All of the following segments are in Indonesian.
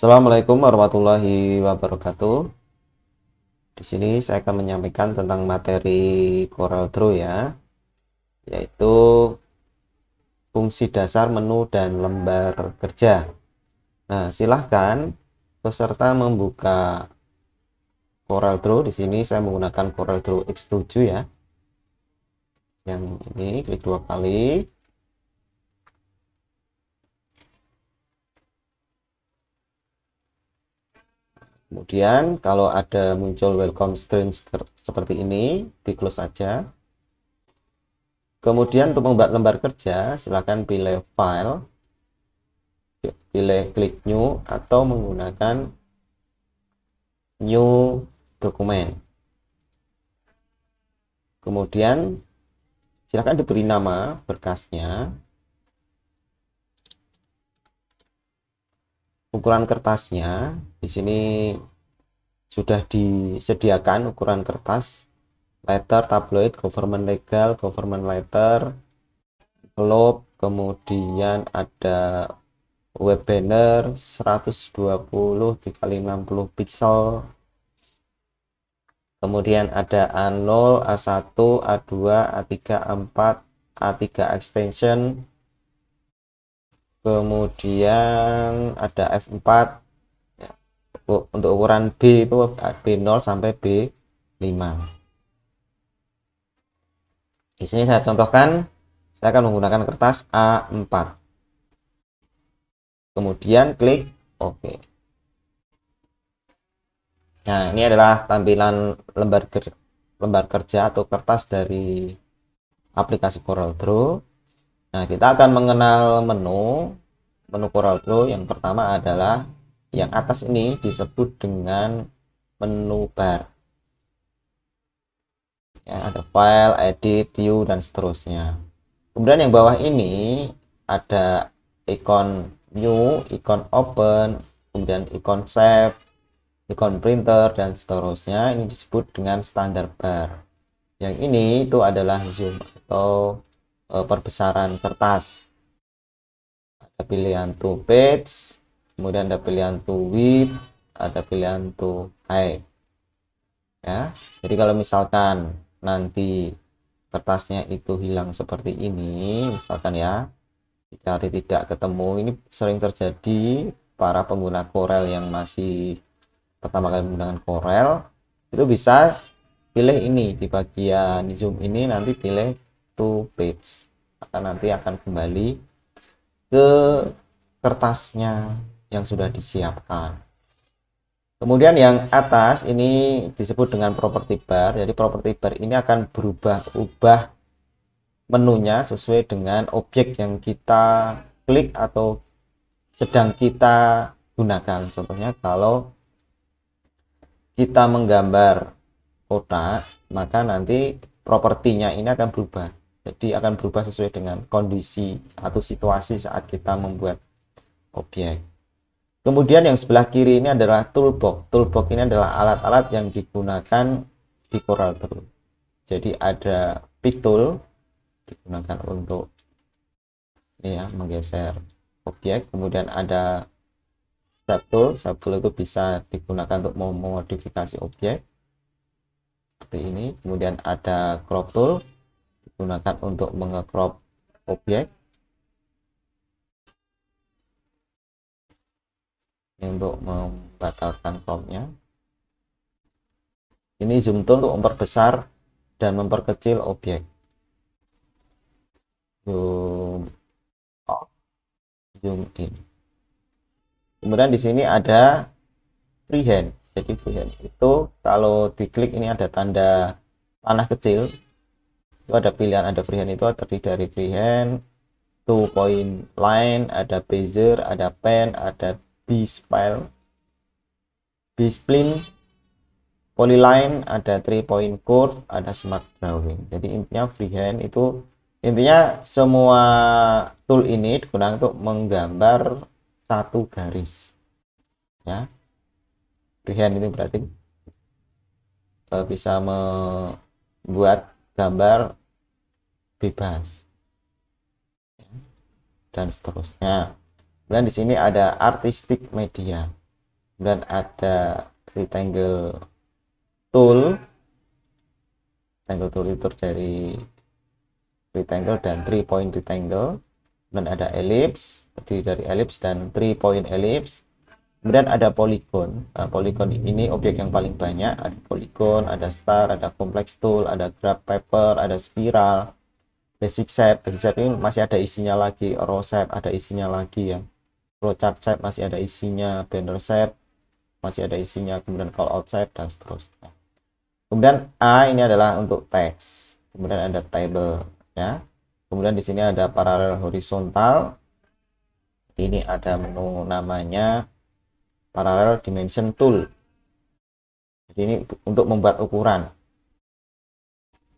Assalamualaikum warahmatullahi wabarakatuh. Di sini saya akan menyampaikan tentang materi CorelDRAW ya, yaitu fungsi dasar menu dan lembar kerja. Nah, silahkan peserta membuka CorelDRAW. Di sini saya menggunakan CorelDRAW X7 ya. Yang ini klik 2 kali. Kemudian kalau ada muncul welcome screen seperti ini, di close saja. Kemudian untuk membuat lembar kerja, silakan pilih file, pilih klik new atau menggunakan new dokumen. Kemudian silakan diberi nama berkasnya, ukuran kertasnya. Di sini sudah disediakan ukuran kertas letter, tabloid, government legal, government letter, envelope, kemudian ada web banner 120 dikali 60 pixel, kemudian ada A0, A1, A2, A3, A4, A3 extension, kemudian ada F4 ya. Untuk ukuran B itu B0 sampai B5. Di sini saya contohkan, saya akan menggunakan kertas A4. Kemudian klik OK. Nah, ini adalah tampilan lembar kerja atau kertas dari aplikasi CorelDRAW. Nah, kita akan mengenal menu CorelDRAW. Yang pertama adalah yang atas ini disebut dengan menu bar. Ya, ada file, edit, view, dan seterusnya. Kemudian yang bawah ini ada ikon new, ikon open, kemudian ikon save, ikon printer, dan seterusnya. Ini disebut dengan standar bar. Yang ini itu adalah zoom atau perbesaran kertas. Ada pilihan to page, kemudian ada pilihan to width, ada pilihan to height ya. Jadi kalau misalkan nanti kertasnya itu hilang seperti ini, misalkan ya, dicari tidak ketemu, ini sering terjadi para pengguna Corel yang masih pertama kali menggunakan Corel, itu bisa pilih ini di bagian zoom ini, nanti pilih to page, nanti akan kembali ke kertasnya yang sudah disiapkan. Kemudian yang atas ini disebut dengan property bar. Jadi property bar ini akan berubah-ubah menunya sesuai dengan objek yang kita klik atau sedang kita gunakan. Contohnya kalau kita menggambar kotak, maka nanti propertinya ini akan berubah. Jadi akan berubah sesuai dengan kondisi atau situasi saat kita membuat objek. Kemudian yang sebelah kiri ini adalah toolbox. Toolbox ini adalah alat-alat yang digunakan di CorelDRAW. Jadi ada pick tool, digunakan untuk ya, menggeser objek. Kemudian ada step tool. Step tool itu bisa digunakan untuk memodifikasi objek seperti ini. Kemudian ada crop tool, digunakan untuk mengecrop objek. Untuk membatalkan cropnya. Ini zoom tool untuk memperbesar dan memperkecil objek. Zoom out, zoom in. Kemudian di sini ada freehand. Jadi freehand itu kalau diklik ini ada tanda panah kecil. Itu ada pilihan, ada freehand itu terdiri dari freehand, 2 point line, ada bezier, ada pen, ada B-spline, B-spline, polyline, ada 3 point curve, ada smart drawing. Jadi intinya freehand itu intinya semua tool ini digunakan untuk menggambar satu garis ya. Freehand itu berarti bisa membuat gambar bebas dan seterusnya. Dan di sini ada artistic media. kemudian ada rectangle tool. Rectangle tool itu dari rectangle dan 3 point rectangle, dan ada ellipse, terdiri dari ellipse dan 3 point ellipse. Kemudian ada polygon. Nah, polygon ini objek yang paling banyak. Ada polygon, ada star, ada complex tool, ada graph paper, ada spiral, basic shape. Basic shape ini masih ada isinya lagi. Row shape ada isinya lagi ya. Flowchart shape masih ada isinya. Banner shape masih ada isinya. Kemudian call out shape dan seterusnya. Kemudian A ini adalah untuk teks. Kemudian ada table ya. Kemudian di sini ada paralel horizontal. Ini ada menu namanya parallel dimension tool. Jadi ini untuk membuat ukuran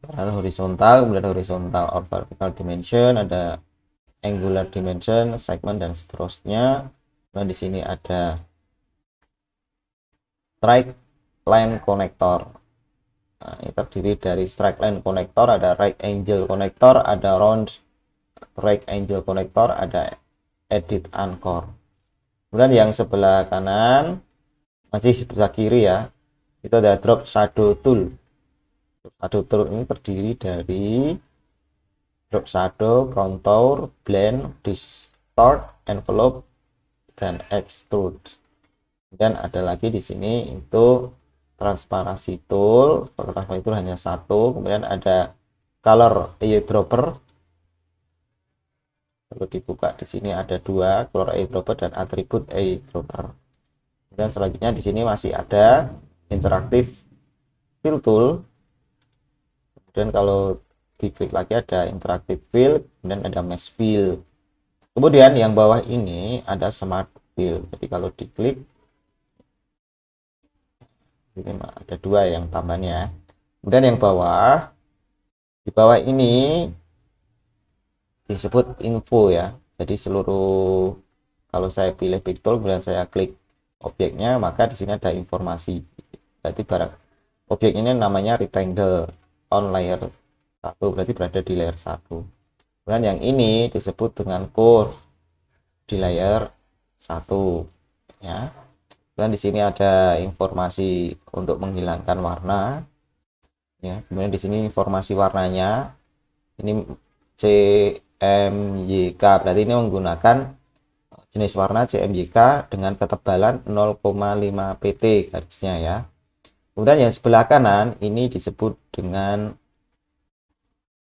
parallel horizontal, kemudian horizontal or vertical dimension, ada angular dimension, segment dan seterusnya. Nah di sini ada straight line connector. Nah, ini terdiri dari straight line connector, ada right angle connector, ada round right angle connector, ada edit anchor. Kemudian yang sebelah kanan, masih sebelah kiri ya, itu ada drop shadow tool. Shadow tool ini terdiri dari drop shadow, contour, blend, distort, envelope, dan extrude. Dan ada lagi di sini itu transparansi tool. Transparansi tool hanya satu. Kemudian ada color eyedropper. Kalau dibuka di sini ada dua, color eyedropper dan atribut eyedropper. Dan selanjutnya di sini masih ada interaktif fill tool. Kemudian kalau diklik lagi ada interaktif fill, dan ada mesh fill. Kemudian yang bawah ini ada smart fill. Jadi kalau diklik ini ada dua yang tambahnya. Kemudian yang bawah, di bawah ini disebut info ya. Jadi seluruh, kalau saya pilih pick tool kemudian saya klik objeknya, maka di sini ada informasi. Berarti barang objek ini namanya rectangle on layer 1, berarti berada di layer 1. Kemudian yang ini disebut dengan curve di layer 1 ya. Dan di sini ada informasi untuk menghilangkan warna ya. Kemudian di sini informasi warnanya ini CMYK, berarti ini menggunakan jenis warna CMYK dengan ketebalan 0,5 pt garisnya ya. Kemudian yang sebelah kanan ini disebut dengan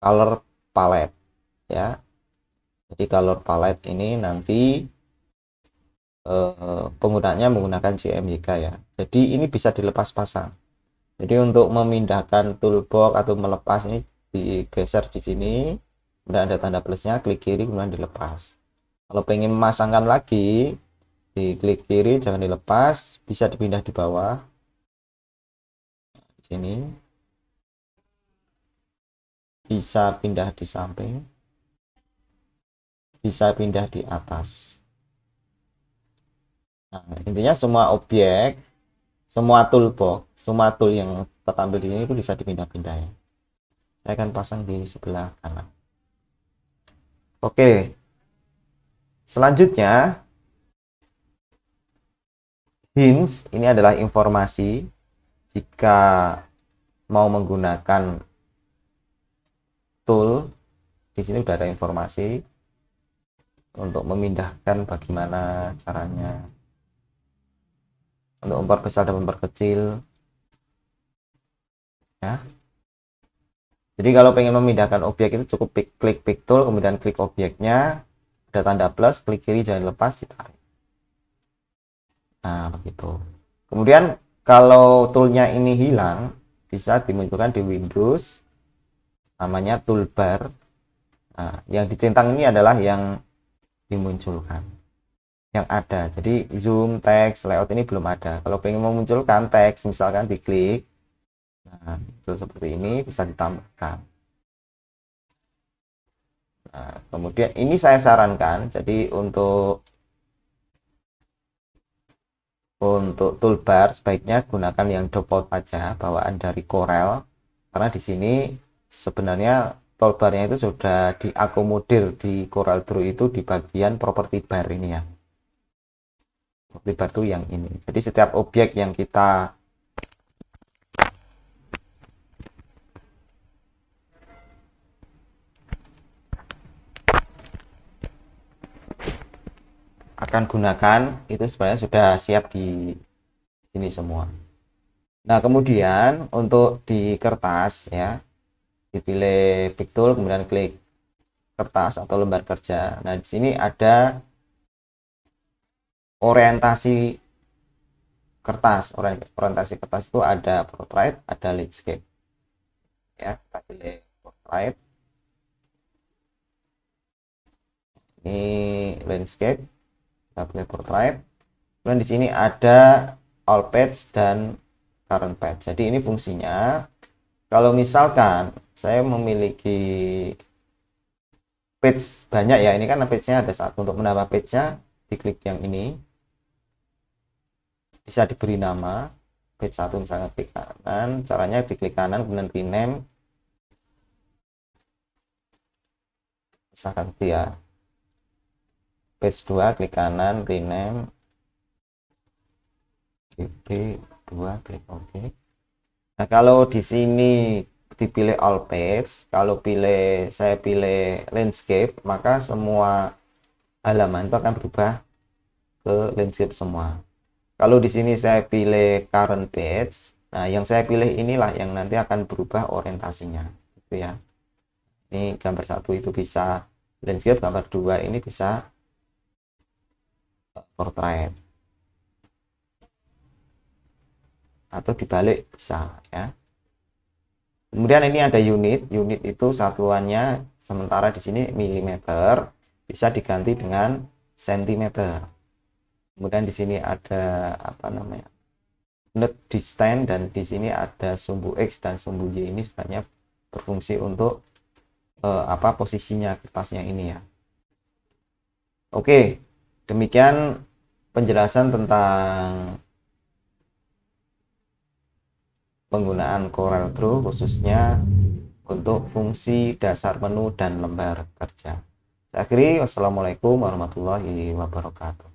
color palette ya. Jadi color palette ini nanti penggunanya menggunakan CMYK ya. Jadi ini bisa dilepas pasang. Jadi untuk memindahkan toolbox atau melepas ini digeser di sini, kemudian ada tanda plusnya, klik kiri kemudian dilepas. Kalau pengen memasangkan lagi, di klik kiri jangan dilepas, bisa dipindah di bawah. Di sini bisa pindah di samping, bisa pindah di atas. Nah, intinya semua objek, semua toolbox, semua tool yang tertampil di sini itu bisa dipindah-pindah ya. Saya akan pasang di sebelah kanan. Oke. Selanjutnya, hints ini adalah informasi jika mau menggunakan tool. Di sini sudah ada informasi untuk memindahkan bagaimana caranya, untuk memperbesar dan memperkecil ya. Jadi kalau pengen memindahkan objek itu cukup klik pick tool, kemudian klik objeknya, ada tanda plus, klik kiri jangan lepas, ditarik. Nah begitu. Kemudian kalau toolnya ini hilang, bisa dimunculkan di Windows, namanya toolbar. Nah, yang dicentang ini adalah yang dimunculkan, yang ada. Jadi zoom, teks, layout ini belum ada. Kalau pengen memunculkan teks, misalkan diklik, nah itu seperti ini, bisa ditambahkan. Nah, kemudian ini saya sarankan, jadi untuk toolbar sebaiknya gunakan yang default aja, bawaan dari Corel, karena di sini sebenarnya toolbarnya itu sudah diakomodir di Corel Draw itu di bagian property bar ini ya. Objek batu yang ini. Jadi setiap objek yang kita akan gunakan itu sebenarnya sudah siap di sini semua. Nah, kemudian untuk di kertas ya, dipilih Pick Tool, kemudian klik kertas atau lembar kerja. Nah, di sini ada orientasi kertas. Orientasi kertas itu ada portrait, ada landscape. Ya, kita pilih portrait. Ini landscape. Kita pilih portrait. Kemudian di sini ada all page dan current page. Jadi ini fungsinya kalau misalkan saya memiliki page banyak ya, ini kan page-nya ada satu. Untuk menambah page-nya diklik yang ini, bisa diberi nama page 1 misalnya, klik kanan. Caranya diklik kanan kemudian rename, misalkan itu ya, page 2 klik kanan rename pp2, klik OK. Nah, kalau di sini dipilih all page, kalau saya pilih landscape, maka semua halaman itu akan berubah ke landscape semua. Kalau di sini saya pilih current page, nah yang saya pilih inilah yang nanti akan berubah orientasinya, gitu ya. Ini gambar 1 itu bisa landscape, gambar 2 ini bisa portrait, atau dibalik bisa ya. Kemudian ini ada unit itu satuannya, sementara di sini milimeter, bisa diganti dengan sentimeter. Kemudian di sini ada apa namanya, unit distance, dan di sini ada sumbu X dan sumbu Y. Ini sebenarnya berfungsi untuk posisinya kertasnya ini ya. Oke, demikian penjelasan tentang penggunaan CorelDRAW khususnya untuk fungsi dasar menu dan lembar kerja. Saya akhiri, wassalamualaikum warahmatullahi wabarakatuh.